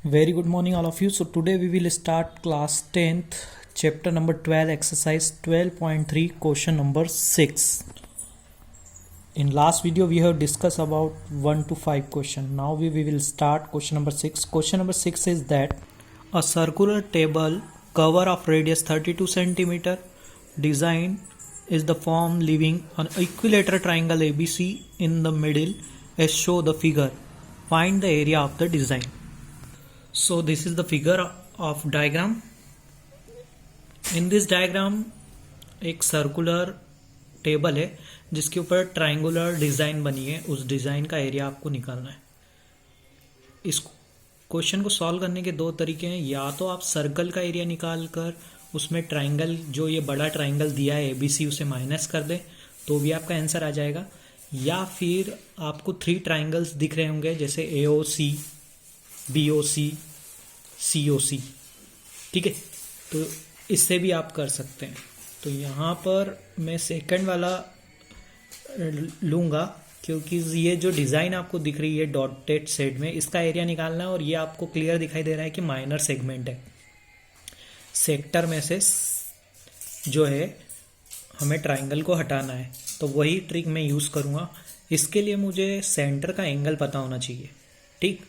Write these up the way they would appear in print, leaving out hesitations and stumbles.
Very good morning, all of you. So, today we will start class 10th, chapter number 12, exercise 12.3, question number 6. In last video, we have discussed about 1 to 5 question. Now we will start question number 6. Question number 6 is that a circular table cover of radius 32 centimeter design is the form leaving an equilateral triangle ABC in the middle as show the figure. Find the area of the design. So this is the figure of diagram. In this diagram एक circular table है जिसके ऊपर triangular design बनी है. उस design का area आपको निकालना है. इस क्वेश्चन को सॉल्व करने के दो तरीके हैं. या तो आप सर्कल का एरिया निकाल कर उसमें ट्रायंगल, जो ये बड़ा ट्रायंगल दिया है ABC, उसे माइनस कर दें तो भी आपका आंसर आ जाएगा. या फिर आपको 3 ट्रायंगल्स दिख रहे होंगे जैसे AOC, BOC, COC. ठीक है, तो इससे भी आप कर सकते हैं. तो यहाँ पर मैं सेकंड वाला लूँगा क्योंकि ये जो डिज़ाइन आपको दिख रही है डॉटेड सेट में, इसका एरिया निकालना है. और ये आपको क्लियर दिखाई दे रहा है कि माइनर सेगमेंट है. सेक्टर में से जो है हमें ट्रायंगल को हटाना है, तो वही ट्रिक मैं यूज़ करूँगा. इसके लिए मुझे सेंटर का एंगल पता होना चाहिए. ठीक,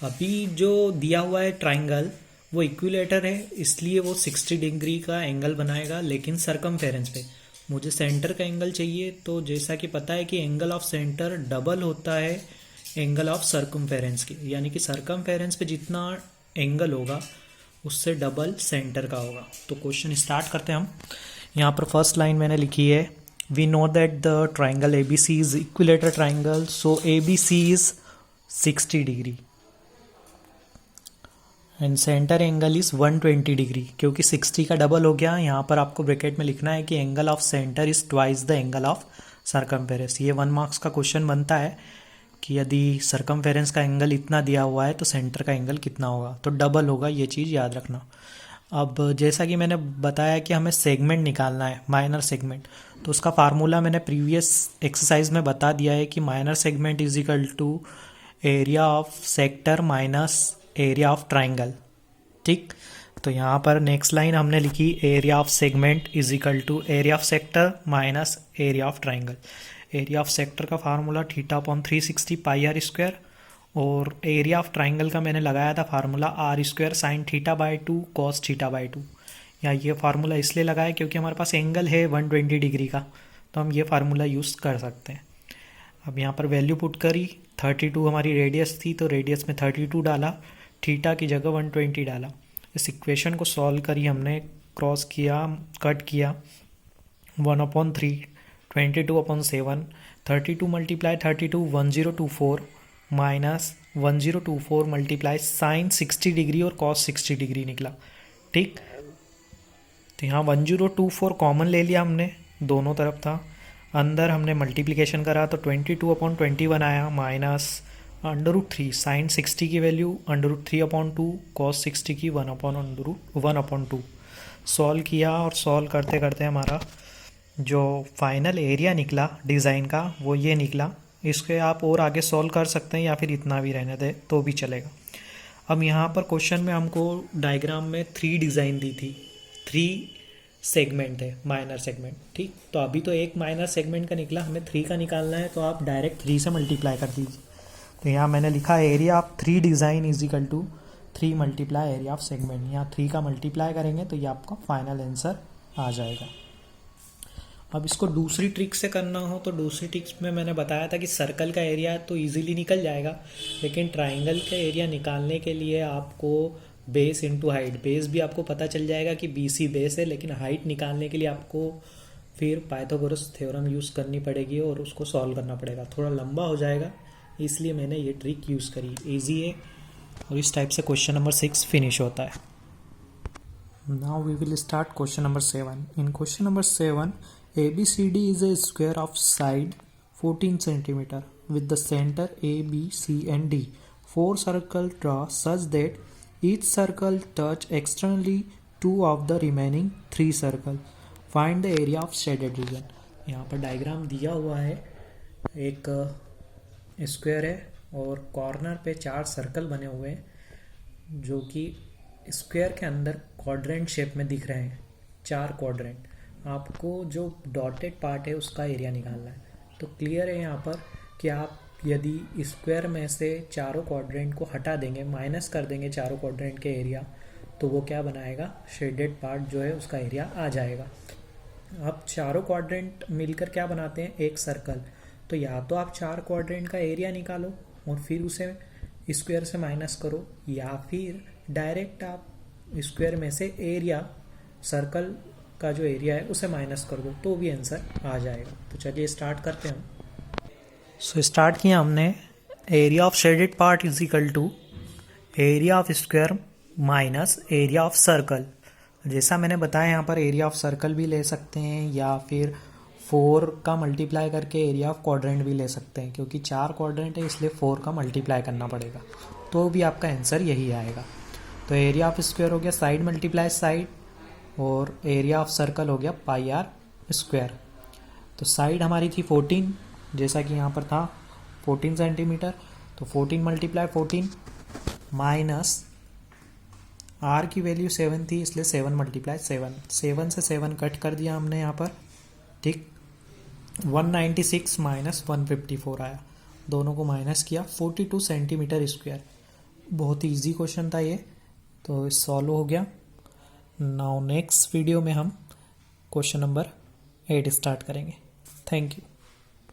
अभी जो दिया हुआ है ट्रायंगल वो इक्विलेटर है, इसलिए वो 60 डिग्री का एंगल बनाएगा. लेकिन सरकमफेरेंस पे मुझे सेंटर का एंगल चाहिए. तो जैसा कि पता है कि एंगल ऑफ सेंटर डबल होता है एंगल ऑफ सरकमफेरेंस की, यानी कि सरकमफेरेंस पे जितना एंगल होगा उससे डबल सेंटर का होगा. तो क्वेश्चन स्टार्ट करते हैं हम. यहाँ पर फर्स्ट लाइन मैंने लिखी है, we know that the triangle ABC is equilateral triangle, so ABC is 60 degree and centre angle is 120 degree. क्योंकि 60 का डबल हो गया, यहाँ पर आपको ब्रैकेट में लिखना है कि angle of centre is twice the angle of circumference. ये 1 मार्क्स का क्वेश्चन बनता है कि यदि सरकमफेरेंस का एंगल इतना दिया हुआ है तो सेंटर का एंगल कितना होगा, तो डबल होगा. ये चीज़ याद रखना. अब जैसा कि मैंने बताया कि हमें सेगमेंट निकालना है, माइनर सेगमेंट, तो उसका फार्मूला मैंने प्रीवियस एक्सरसाइज में बता दिया है कि minor segment is equal to area of sector minus area of triangle. ठीक, तो यहाँ पर नेक्स्ट लाइन हमने लिखी, area of segment is equal to area of sector minus area of triangle. Area of sector का फार्मूला θ/360 πr², और area of triangle का मैंने लगाया था फार्मूला r² sin θ/2 cos θ/2. या ये फार्मूला इसलिए लगाया क्योंकि हमारे पास एंगल है 120 डिग्री का, तो हम ये फार्मूला यूज़ कर सकते हैं. अब यहाँ पर वैल्यू पुट करी, 32 हमारी रेडियस थी तो रेडियस में 32 डाला, थीटा की जगह 120 डाला. इस इक्वेशन को सॉल्व करी हमने, क्रॉस किया, कट किया, 1/3 22/7, 32 multiply 32 1024 minus 1024 multiply sine 60 degree और कॉस 60 डिग्री निकला. ठीक, तो यहाँ 1024 कॉमन ले लिया हमने, दोनों तरफ था. अंदर हमने मल्टीप्लिकेशन करा तो 22/21 आया, माइनस √3 साइन 60 की वैल्यू √3/2 कॉस 60 की 1/2. सॉल्व किया और सॉल्व करते करते हमारा जो फाइनल एरिया निकला डिज़ाइन का वो ये निकला. इसके आप और आगे सॉल्व कर सकते हैं या फिर इतना भी रहने दें तो भी चलेगा. अब यहाँ पर क्वेश्चन में हमको डायग्राम में 3 डिज़ाइन दी थी, 3 सेगमेंट है, माइनर सेगमेंट. ठीक, तो अभी तो एक माइनर सेगमेंट का निकला, हमें 3 का निकालना है, तो आप डायरेक्ट 3 से मल्टीप्लाई कर दीजिए. तो यहाँ मैंने लिखा area of 3 design is equal to 3 multiply area of segment. यहाँ 3 का मल्टीप्लाई करेंगे तो ये आपका फाइनल आंसर आ जाएगा. अब इसको दूसरी ट्रिक से करना हो तो दूसरी ट्रिक्स में मैंने बताया था कि सर्कल का एरिया तो इजीली निकल जाएगा, लेकिन ट्राइंगल का एरिया निकालने के लिए आपको बेस इंटू हाइट, बेस भी आपको पता चल जाएगा कि BC बेस है, लेकिन हाइट निकालने के लिए आपको फिर पाइथागोरस थ्योरम यूज़ करनी पड़ेगी और उसको सॉल्व करना पड़ेगा. थोड़ा लंबा हो जाएगा, इसलिए मैंने ये ट्रिक यूज़ करी. ईजी है और इस टाइप से क्वेश्चन नंबर 6 फिनिश होता है. Now we will start question number 7. In question number 7, ABCD is a square of side 14 cm with the center A, B, C and D. 4 circles draw such that each circle touch externally 2 of the remaining 3 circles. Find the area of shaded region. यहाँ पर diagram दिया हुआ है, एक square है और corner पे 4 circle बने हुए हैं. जो कि स्क्वायर के अंदर क्वाड्रेंट शेप में दिख रहे हैं, 4 क्वाड्रेंट। आपको जो डॉटेड पार्ट है उसका एरिया निकालना है। तो क्लियर है यहाँ पर कि आप यदि स्क्वायर में से चारों क्वाड्रेंट को हटा देंगे, माइनस कर देंगे चारों क्वाड्रेंट के एरिया, तो वो क्या बनाएगा, शेडेड पार्ट जो है उसका एरिया आ जाएगा। अब चारों क्वाड्रेंट मिलकर क्या बनाते हैं, एक सर्कल। तो या तो आप 4 क्वाड्रेंट का एरिया निकालो और फिर उसे स्क्वायर से माइनस करो, या फिर डायरेक्ट आप स्क्वायर में से एरिया, सर्कल का जो एरिया है उसे माइनस कर दो, तो भी आंसर आ जाएगा। तो चलिए स्टार्ट करते हैं। सो स्टार्ट किया हमने। Area of shaded part is equal to area of square minus area of circle. जैसा मैंने बताया यहाँ पर एरिया ऑफ सर्कल भी ले सकते हैं, या फिर 4 का मल्टीप्लाई करके एरिया ऑफ क्वाड्रेंट भी ले सकते हैं, क्योंकि 4 क्वाड्रेंट है इसलिए 4 का मल्टीप्लाई करना पड़ेगा, तो भी आपका आंसर यही आएगा। तो एरिया ऑफ स्क्वायर हो गया साइड मल्टीप्लाई साइड, और एरिया ऑफ सर्कल हो गया पाई आर स्क्वायर। तो साइड हमारी थी 14, जैसा कि यहाँ पर था 14 सेंटीमीटर, तो 14 मल्टीप्लाई 14 माइनस आर की वैल्यू 7 थी इसलिए 7 मल्टीप्लाई 7 से 7 कट कर दिया हमने यहाँ पर, ठीक। 196 माइनस 154 आया, दोनों को माइनस किया, 42 सेंटीमीटर स्क्वायर। बहुत ही ईजी क्वेश्चन था ये, तो सॉल्व हो गया। नाउ नेक्स्ट वीडियो में हम क्वेश्चन नंबर 8 स्टार्ट करेंगे। Thank you.